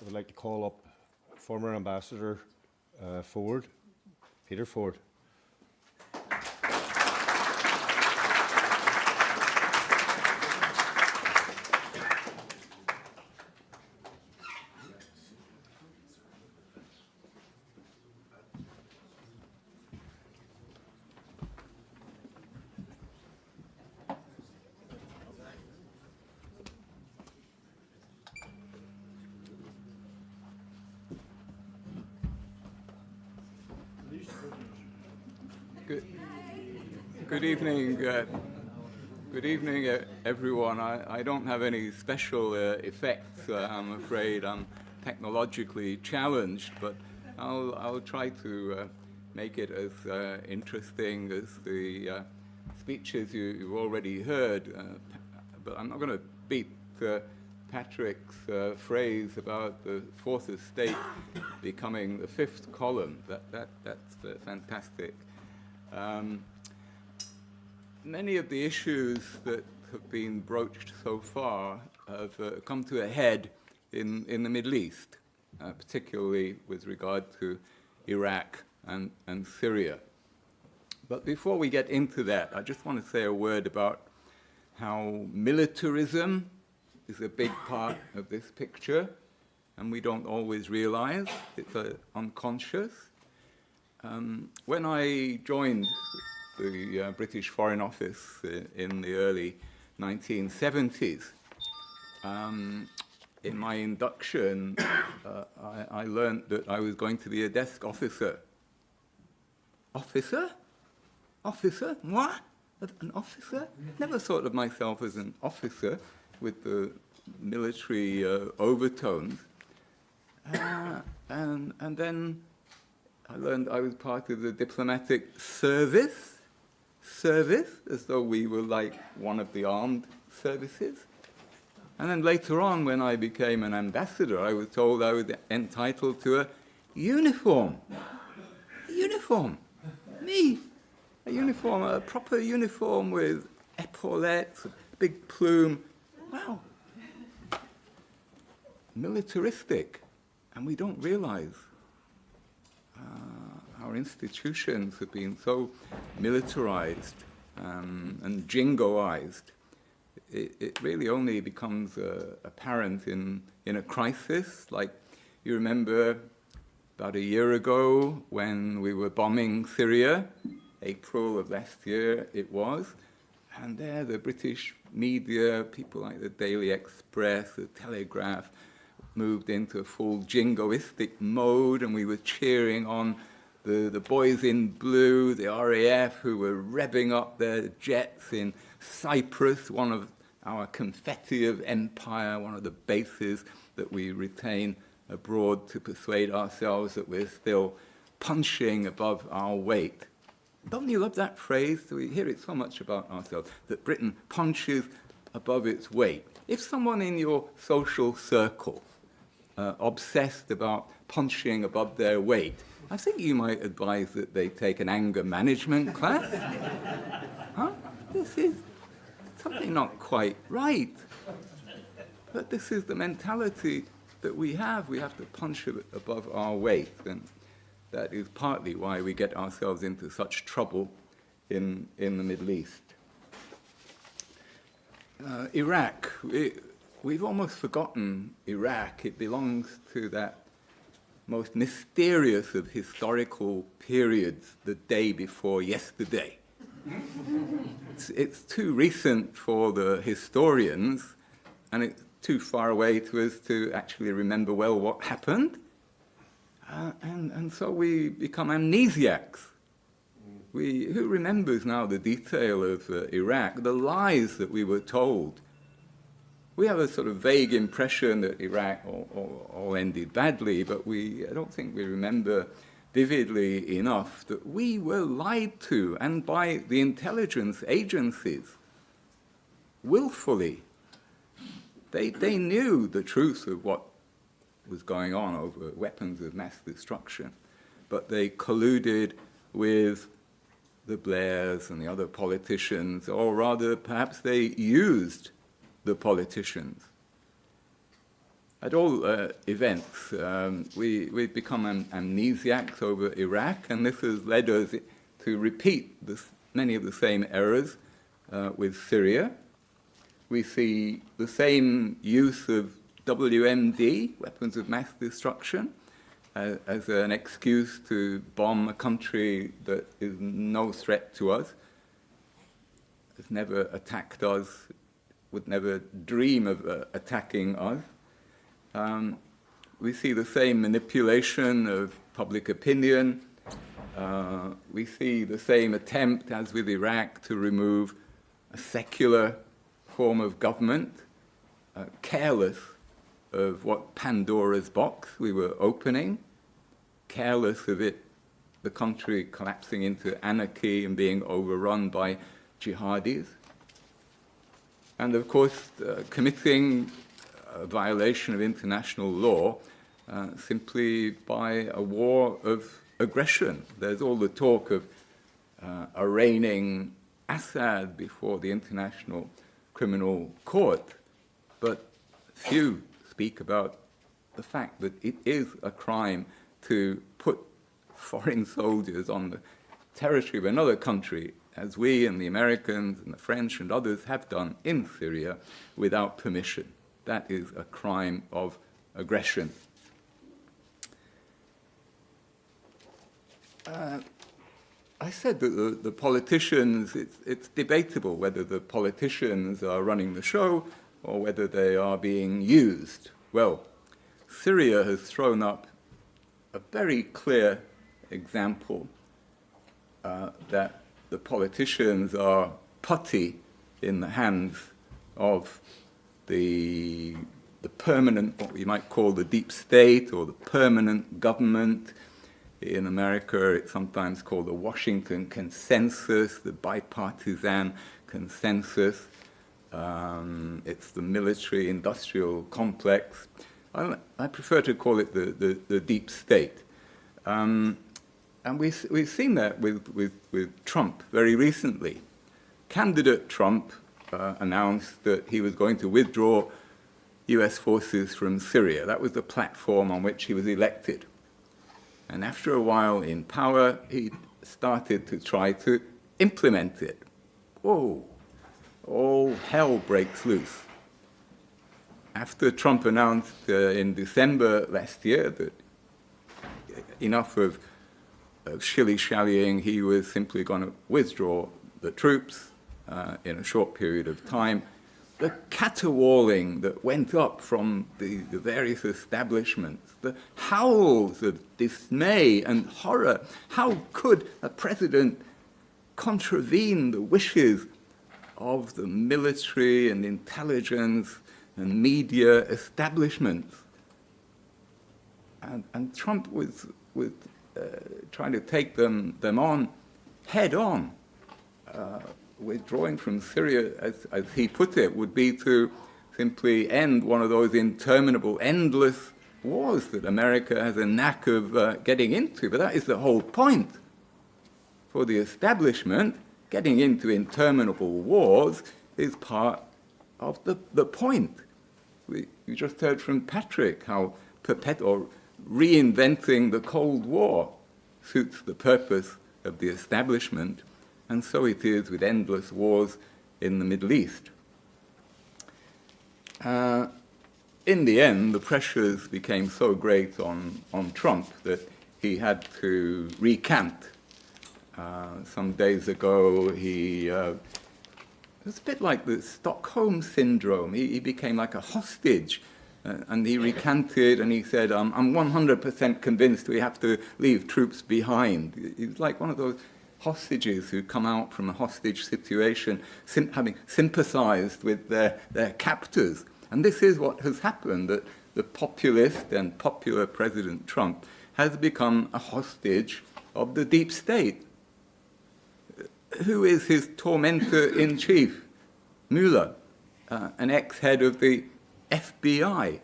would like to call up former Ambassador Ford, Peter Ford. Good evening. Good evening, everyone. I don't have any special effects. I'm afraid I'm technologically challenged, but I'll try to make it as interesting as the speeches you've already heard. But I'm not going to beat Patrick's phrase about the fourth estate becoming the fifth column. That's fantastic. Many of the issues that have been broached so far have come to a head in the Middle East, particularly with regard to Iraq and Syria. But before we get into that, I just want to say a word about how militarism is a big part of this picture, and we don't always realize it's unconscious. When I joined the British Foreign Office in the early 1970s, in my induction, I learned that I was going to be a desk officer. Officer? Officer? What? An officer? Never thought of myself as an officer with the military overtones. And then I learned I was part of the diplomatic service, as though we were like one of the armed services. And then later on, when I became an ambassador, I was told I was entitled to a uniform. A uniform. Me. A uniform, a proper uniform with epaulettes, a big plume. Wow. Militaristic. And we don't realize our institutions have been so militarized and jingoized. It really only becomes apparent in a crisis. Like, you remember about a year ago when we were bombing Syria, April of last year it was, and there the British media, people like the Daily Express, the Telegraph, moved into a full jingoistic mode, and we were cheering on the boys in blue, the RAF, who were revving up their jets in Cyprus, one of our confetti of empire, one of the bases that we retain abroad to persuade ourselves that we're still punching above our weight. Don't you love that phrase? We hear it so much about ourselves, that Britain punches above its weight. If someone in your social circle obsessed about punching above their weight, I think you might advise that they take an anger management class. Huh? This is something not quite right. But this is the mentality that we have. We have to punch above our weight, and that is partly why we get ourselves into such trouble in the Middle East. Iraq. We've almost forgotten Iraq. It belongs to that most mysterious of historical periods, the day before yesterday. It's too recent for the historians, and it's too far away to us to actually remember well what happened. And so we become amnesiacs. Who remembers now the detail of Iraq, the lies that we were told? We have a sort of vague impression that Iraq all ended badly, but I don't think we remember vividly enough that we were lied to, and by the intelligence agencies, willfully. They knew the truth of what was going on over weapons of mass destruction, but they colluded with the Blairs and the other politicians, or rather, perhaps they used the politicians. At all events, we've become amnesiacs over Iraq, and this has led us to repeat many of the same errors with Syria. We see the same use of WMD, weapons of mass destruction, as an excuse to bomb a country that is no threat to us, has never attacked us, would never dream of attacking us. We see the same manipulation of public opinion. We see the same attempt, as with Iraq, to remove a secular form of government, careless of what Pandora's box we were opening, careless of it, the country collapsing into anarchy and being overrun by jihadis. And of course, committing a violation of international law simply by a war of aggression. There's all the talk of arraigning Assad before the International Criminal Court, but few speak about the fact that it is a crime to put foreign soldiers on the territory of another country, as we and the Americans and the French and others have done in Syria without permission. That is a crime of aggression. I said that the politicians, it's debatable whether the politicians are running the show or whether they are being used. Well, Syria has thrown up a very clear example that the politicians are putty in the hands of the permanent, what we might call the deep state or the permanent government. In America, it's sometimes called the Washington Consensus, the bipartisan consensus. It's the military-industrial complex. I prefer to call it the deep state. And we've seen that with Trump very recently. Candidate Trump announced that he was going to withdraw US forces from Syria. That was the platform on which he was elected. And after a while in power, he started to try to implement it. Whoa, all hell breaks loose. After Trump announced in December last year that enough of shilly-shallying, he was simply going to withdraw the troops in a short period of time, the caterwauling that went up from the various establishments, the howls of dismay and horror. How could a president contravene the wishes of the military and intelligence and media establishments? And Trump was trying to take them on head on. Withdrawing from Syria, as he put it, would be to simply end one of those interminable, endless wars that America has a knack of getting into. But that is the whole point. For the establishment, getting into interminable wars is part of the point. We just heard from Patrick how reinventing the Cold War suits the purpose of the establishment. And so it is with endless wars in the Middle East. In the end, the pressures became so great on Trump that he had to recant. Some days ago, it was a bit like the Stockholm syndrome. He became like a hostage, and he recanted, and he said, I'm 100% convinced we have to leave troops behind. He was like one of those hostages who come out from a hostage situation having sympathized with their captors. And this is what has happened, that the populist and popular President Trump has become a hostage of the deep state. Who is his tormentor-in-chief? Mueller, an ex-head of the FBI.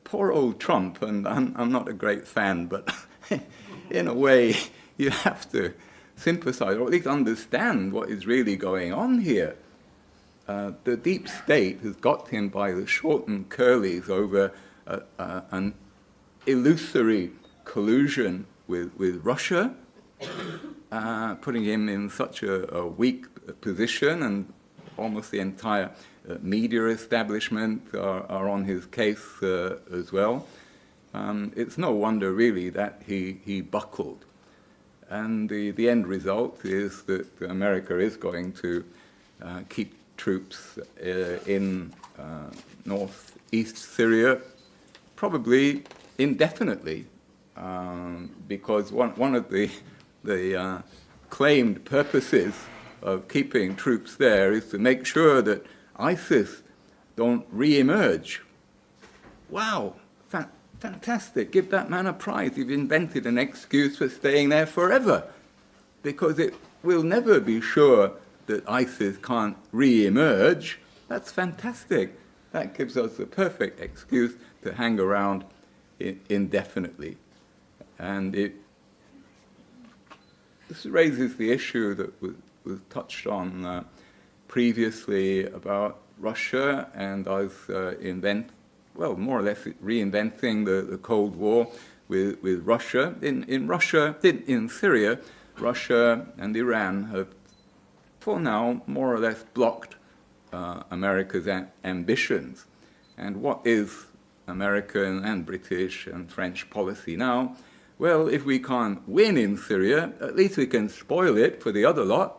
Poor old Trump, and I'm not a great fan, but in a way, you have to sympathize, or at least understand what is really going on here. the deep state has got him by the short and curlies over an illusory collusion with Russia, putting him in such a weak position, and almost the entire media establishment are on his case as well. It's no wonder, really, that he buckled. And the end result is that America is going to keep troops in northeast Syria, probably indefinitely, because one of the claimed purposes of keeping troops there is to make sure that ISIS don't re-emerge. Wow, fantastic. Give that man a prize. You've invented an excuse for staying there forever, because it will never be sure that ISIS can't re-emerge. That's fantastic. That gives us the perfect excuse to hang around indefinitely. And this raises the issue that was touched on previously about Russia and us more or less reinventing the Cold War with Russia. In Syria, Russia and Iran have, for now, more or less blocked America's ambitions. And what is American and British and French policy now? Well, if we can't win in Syria, at least we can spoil it for the other lot.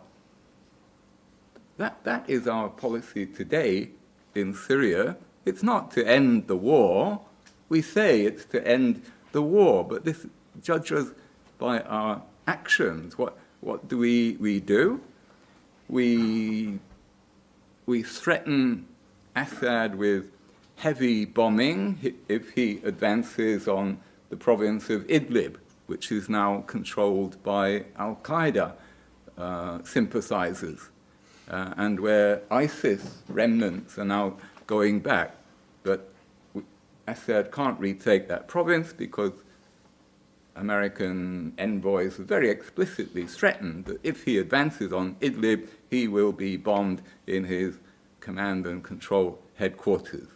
That is our policy today in Syria. It's not to end the war. We say it's to end the war, but this judges by our actions. What do we do? We threaten Assad with heavy bombing if he advances on the province of Idlib, which is now controlled by Al-Qaeda sympathizers, and where ISIS remnants are now going back. But Assad can't retake that province because American envoys have very explicitly threatened that if he advances on Idlib, he will be bombed in his command and control headquarters.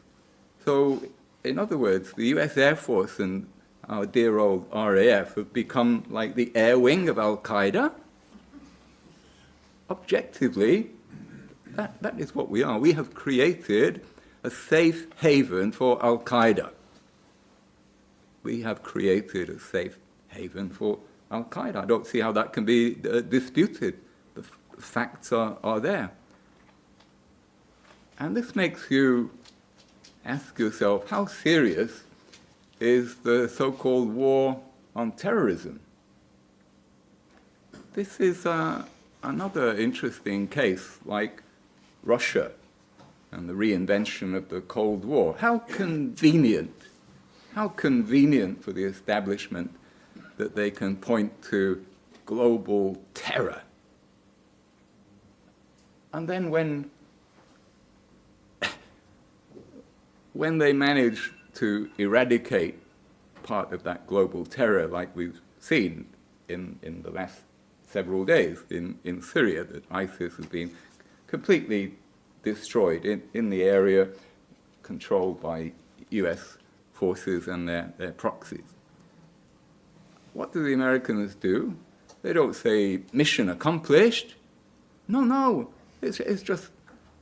So, in other words, the US Air Force and our dear old RAF have become like the air wing of Al-Qaeda. Objectively, that is what we are. We have created a safe haven for Al-Qaeda. We have created a safe haven for Al-Qaeda. I don't see how that can be disputed. The facts are there. And this makes you ask yourself, how serious is the so-called war on terrorism? This is another interesting case, like Russia and the reinvention of the Cold War. How convenient for the establishment that they can point to global terror. And then when they manage to eradicate part of that global terror, like we've seen in the last several days in Syria, that ISIS has been completely destroyed in the area controlled by US forces and their proxies. What do the Americans do? They don't say, mission accomplished. No, it's just,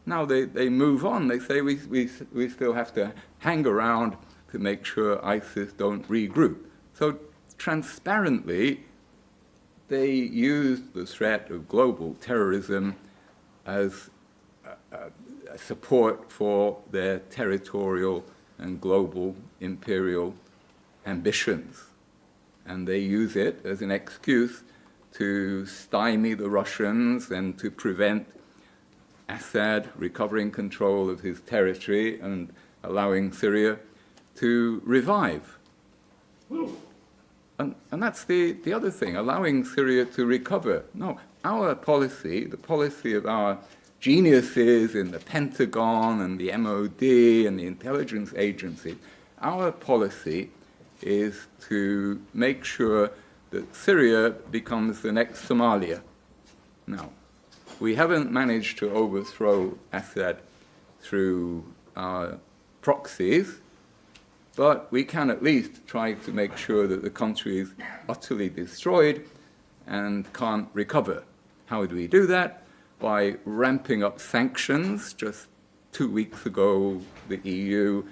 now they move on. They say we still have to hang around to make sure ISIS don't regroup. So transparently, they use the threat of global terrorism as a support for their territorial and global imperial ambitions. And they use it as an excuse to stymie the Russians and to prevent Assad recovering control of his territory and allowing Syria to revive. And that's the other thing, allowing Syria to recover. No, our policy, the policy of our geniuses in the Pentagon and the MOD and the intelligence agency, our policy is to make sure that Syria becomes the next Somalia. Now, We haven't managed to overthrow Assad through our proxies, but we can at least try to make sure that the country is utterly destroyed and can't recover. How do we do that? By ramping up sanctions. Just 2 weeks ago, the EU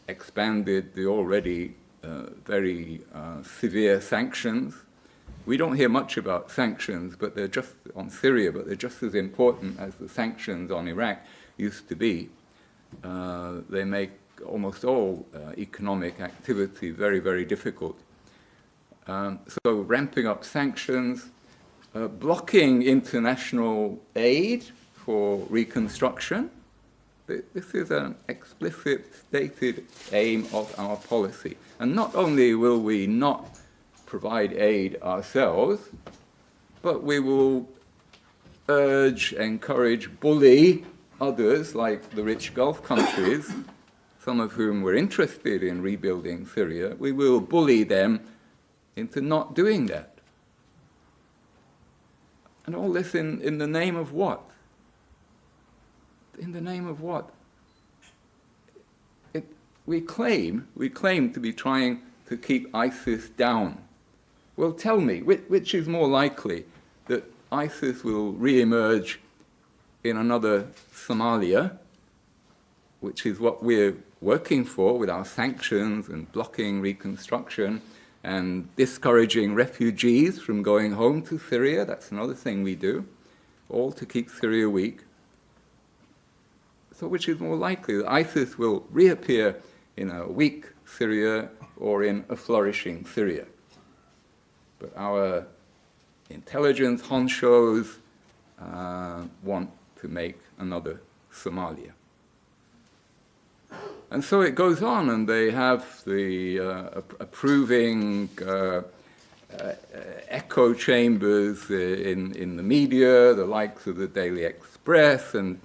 expanded the already very severe sanctions. We don't hear much about sanctions, but they're just on Syria, but they're just as important as the sanctions on Iraq used to be. They make almost all economic activity very, very difficult. So ramping up sanctions, blocking international aid for reconstruction. This is an explicit stated aim of our policy. And not only will we not provide aid ourselves, but we will urge, encourage, bully others like the rich Gulf countries, some of whom were interested in rebuilding Syria. We will bully them into not doing that. And all this in the name of what? In the name of what? We claim to be trying to keep ISIS down. Well, tell me, which is more likely, that ISIS will re-emerge in another Somalia, which is what we're working for with our sanctions and blocking reconstruction and discouraging refugees from going home to Syria? That's another thing we do, all to keep Syria weak. So which is more likely, that ISIS will reappear in a weak Syria or in a flourishing Syria? But our intelligence honchos want to make another Somalia. And so it goes on, and they have the approving echo chambers in the media, the likes of the Daily Express, and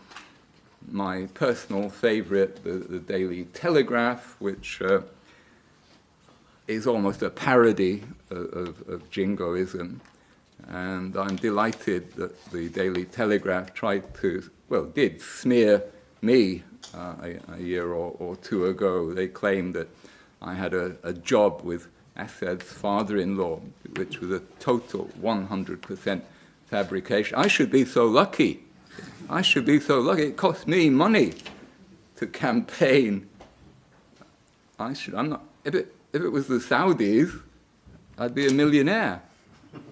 my personal favorite, the Daily Telegraph, which is almost a parody of jingoism. And I'm delighted that the Daily Telegraph did smear me a year or two ago. They claimed that I had a job with Assad's father-in-law, which was a total 100% fabrication. I should be so lucky. It cost me money to campaign. If it was the Saudis, I'd be a millionaire.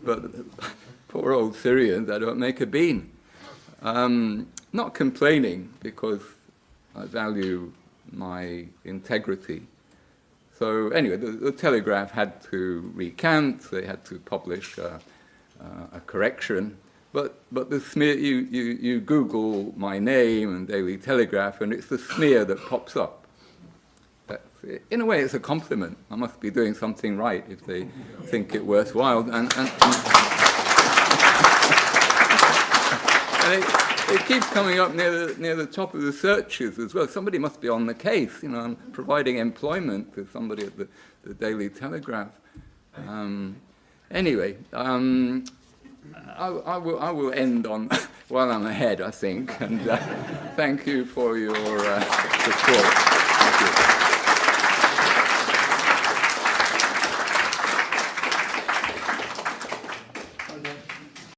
But poor old Syrians, I don't make a bean. Not complaining, because I value my integrity. So anyway, the Telegraph had to recant. They had to publish a correction. But the smear, you Google my name and Daily Telegraph, and it's the smear that pops up. In a way, it's a compliment. I must be doing something right if they think it worthwhile. And it keeps coming up near the top of the searches as well. Somebody must be on the case. I'm providing employment to somebody at the Daily Telegraph. Anyway, I will end on while I'm ahead, I think. And thank you for your support. Thank you.